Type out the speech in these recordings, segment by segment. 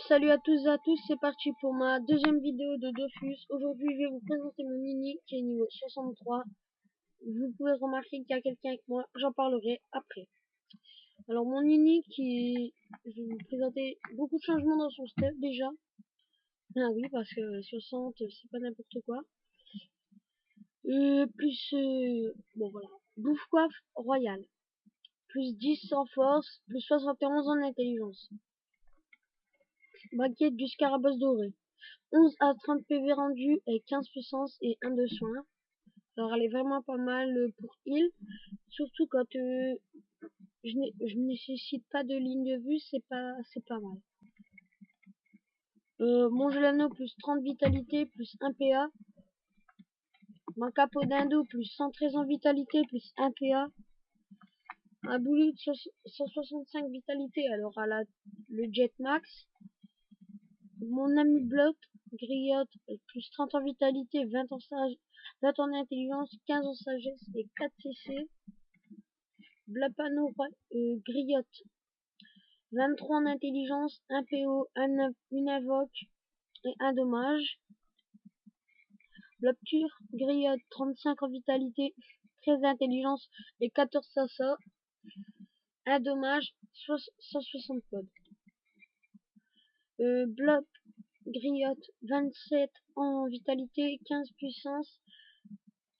Salut à tous et à tous, c'est parti pour ma deuxième vidéo de Dofus. Aujourd'hui, je vais vous présenter mon mini qui est niveau 63. Vous pouvez remarquer qu'il y a quelqu'un avec moi, j'en parlerai après. Alors mon mini je vais vous présenter beaucoup de changements dans son step déjà. Ah oui, parce que 60, c'est pas n'importe quoi. Bon voilà, bouffe-coiffe royale. Plus 10 en force, plus 71 en intelligence. Braquette du Scarabosse doré. 11 à 30 PV rendus et 15 puissance et 1 de soin. Alors elle est vraiment pas mal pour heal. Surtout quand je nécessite pas de ligne de vue, c'est pas mal. Mon Gelano plus 30 vitalité plus 1 PA. Mon capot d'indo plus 113 en vitalité plus 1 PA. Un boulet de 165 vitalité, alors elle a le jet max. Mon ami bloc griotte plus 30 en vitalité, 20 en sage, 20 en intelligence, 15 en sagesse et 4 CC. Blapano griotte 23 en intelligence, 1 PO, une invoque et 1 dommage. Blopture griotte 35 en vitalité, 13 d'intelligence et 14 sasa. 1 dommage, 160 codes. Blop griotte 27 en vitalité, 15 puissance,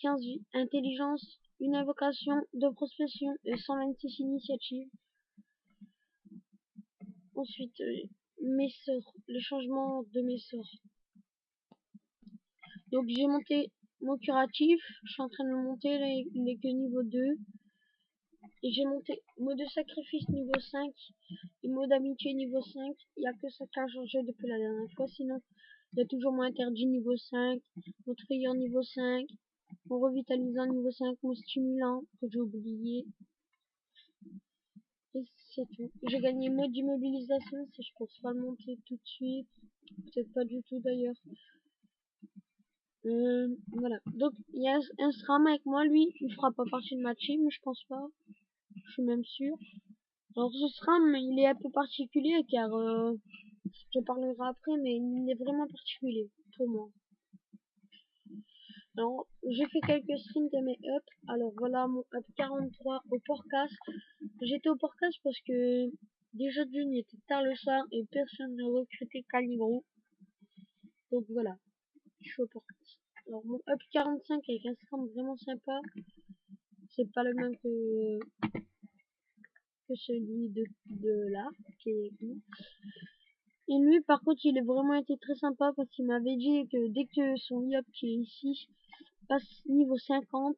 15 intelligence, une invocation de prospection et 126 initiative. Ensuite, mes sorts, le changement de mes sorts. Donc j'ai monté mon curatif, je suis en train de le monter, il est que niveau 2. Et j'ai monté mot de sacrifice niveau 5 et mot d'amitié niveau 5. Il n'y a que ça qui a changé depuis la dernière fois, sinon il y a toujours mon interdit niveau 5, mon trayeur niveau 5, mon revitalisant niveau 5, mon stimulant que j'ai oublié. Et c'est tout. J'ai gagné mode d'immobilisation, si je pense pas le monter tout de suite. Peut-être pas du tout d'ailleurs. Voilà. Donc il y a un SRAM avec moi, lui, il fera pas partie de ma team, je pense pas. Je suis même sûr. Alors ce SRAM, il est un peu particulier car je parlerai après, mais il est vraiment particulier pour moi. Alors j'ai fait quelques streams de mes ups. Alors voilà mon up 43 au Porcas. J'étais au Porcas parce que déjà d'une il était tard le soir et personne ne recrutait Calibro. Donc voilà, je suis au Porcas. Alors mon up 45 avec un SRAM vraiment sympa. C'est pas le même que celui de là, qui est cool. Et lui, par contre, il a vraiment été très sympa parce qu'il m'avait dit que dès que son IOP qui est ici passe niveau 50,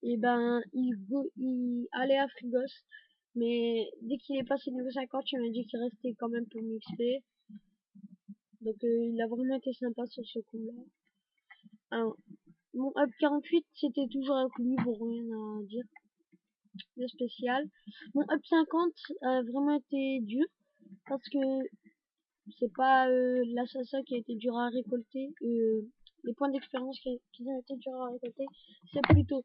et ben, il allait à Frigos. Mais dès qu'il est passé niveau 50, il m'a dit qu'il restait quand même pour m'XP. Donc, il a vraiment été sympa sur ce coup-là. Alors, mon up 48, c'était toujours un coup libre, rien à dire de spécial. Mon up 50 a vraiment été dur parce que c'est pas l'assassin qui a été dur à récolter, les points d'expérience qui ont été durs à récolter, c'est plutôt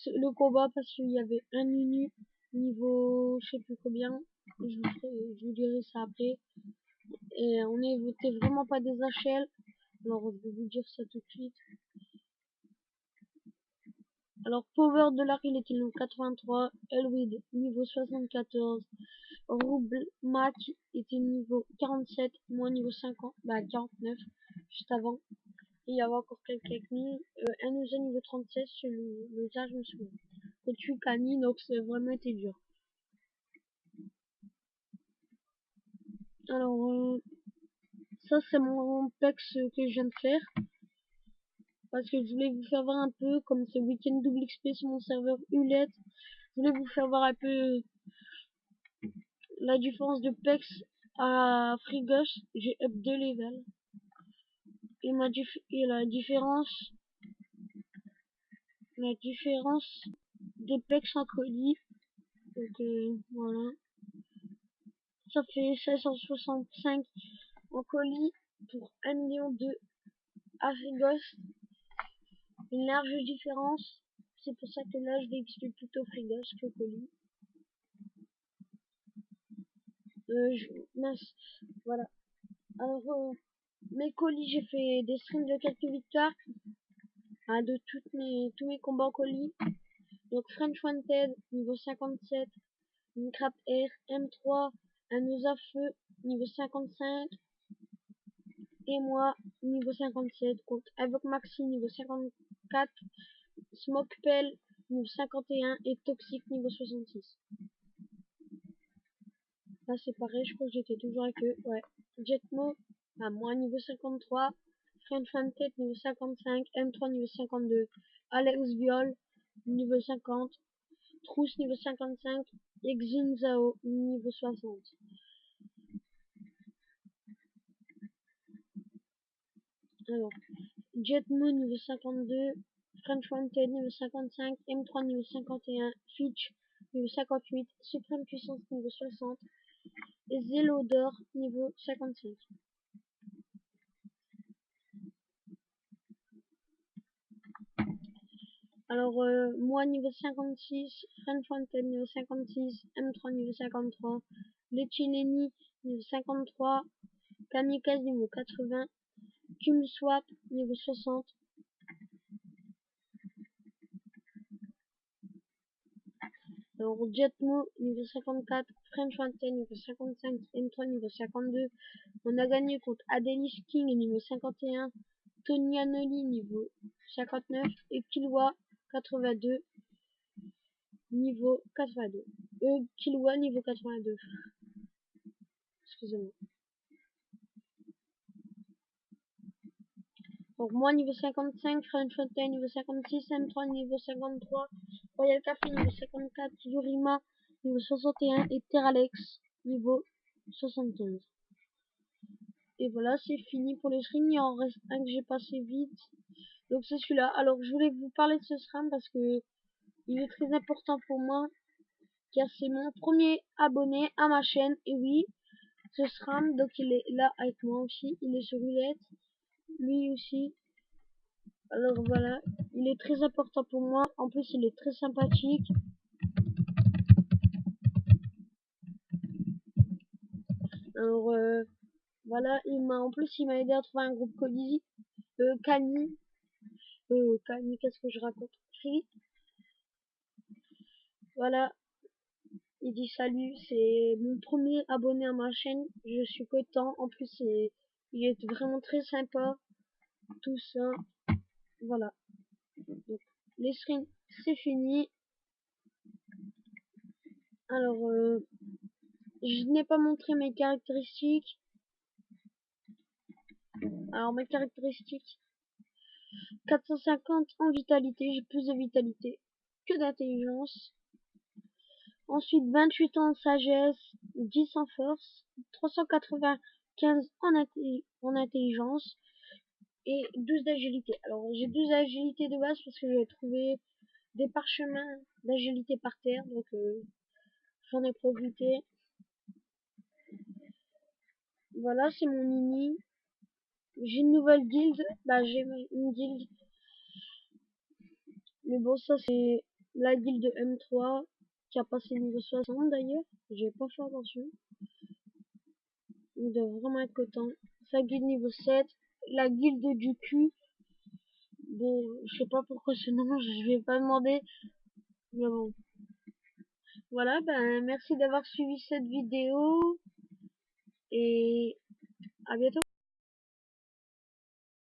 le combat parce qu'il y avait un unu niveau je sais plus combien, je vous dirai ça après, et on n'évoquait vraiment pas des HL, alors je vais vous dire ça tout de suite. Alors Power de l'arc il était niveau 83, Elwid niveau 74, Rouble Mac était niveau 47, moi niveau 50, bah 49, juste avant. Et il y avait encore quelques techniques. Un user niveau 36, le ça je me souviens. Que tu Kani, donc c'est vraiment été dur. Alors, ça c'est mon pex que je viens de faire. Parce que je voulais vous faire voir un peu, comme ce week-end double XP sur mon serveur Hulette. Je voulais vous faire voir un peu la différence de pex à Frigos. J'ai up 2 levels. Et, la différence des pex en colis. Donc voilà. Ça fait 1665 en colis pour 1 million de à Frigos. Une large différence. C'est pour ça que là je vais expliquer plutôt Frigos que colis. Mince, voilà. Alors, mes colis, j'ai fait des streams de quelques victoires, de tous mes combats en colis. Donc, French Wanted, niveau 57, une Crap Air, M3, un Osa Feu, niveau 55, et moi, niveau 57, contre Avoc Maxi, niveau 54, Smoke Pell, niveau 51, et Toxic, niveau 66. Là, c'est pareil, je crois que j'étais toujours avec eux, ouais. Jetmo, moi, niveau 53, French Wanted, niveau 55, M3, niveau 52, Alex Viol, niveau 50, Trousse, niveau 55, et Xin Zhao, niveau 60. Alors, Jetmo niveau 52, French Wanted niveau 55, M3 niveau 51, Fitch niveau 58, Supreme Puissance niveau 60 et Zelodor niveau 55. Alors, moi niveau 56, French Wanted niveau 56, M3 niveau 53, Lechineni niveau 53, Kamikaze niveau 80, Kumswap niveau 60. Alors, Jetmo niveau 54, French Wanted niveau 55, M3 niveau 52. On a gagné contre Adelis King niveau 51, Tony Anoli niveau 59 et Kilwa 82 niveau 82. Kilwa niveau 82. Excusez-moi. Donc moi niveau 55, French Wanted niveau 56, M3 niveau 53, Royal Café niveau 54, Yurima niveau 61 et Terralex niveau 75. Et voilà, c'est fini pour les streams. Il en reste un que j'ai passé vite. Donc c'est celui-là. Alors je voulais vous parler de ce stream parce que il est très important pour moi. Car c'est mon premier abonné à ma chaîne. Et oui, ce stream, donc il est là avec moi aussi. Il est sur roulette. Lui aussi. Alors voilà, il est très important pour moi. En plus, il est très sympathique. Alors voilà, en plus il m'a aidé à trouver un groupe Cody. Kani. Kani, qu'est-ce que je raconte? Voilà, il dit salut, c'est mon premier abonné à ma chaîne. Je suis content. En plus, il est vraiment très sympa. Tout ça. Voilà. Donc, les streams, c'est fini. Alors, je n'ai pas montré mes caractéristiques. Alors, mes caractéristiques, 450 en vitalité, j'ai plus de vitalité que d'intelligence. Ensuite, 28 en sagesse, 10 en force, 395 en intelligence et 12 d'agilité. Alors, j'ai 12 d'agilité de base parce que j'ai trouvé des parchemins d'agilité par terre, donc j'en ai profité. Voilà, c'est mon mini. J'ai une nouvelle guilde. J'ai une guilde. Mais bon, ça, c'est la guilde de M3 qui a passé niveau 60 d'ailleurs. J'ai pas fait attention. Il doit vraiment être content. Sa guilde niveau 7. La guilde du cul. Bon, je sais pas pourquoi ce nom, je vais pas demander. Mais bon. Voilà, merci d'avoir suivi cette vidéo. Et à bientôt.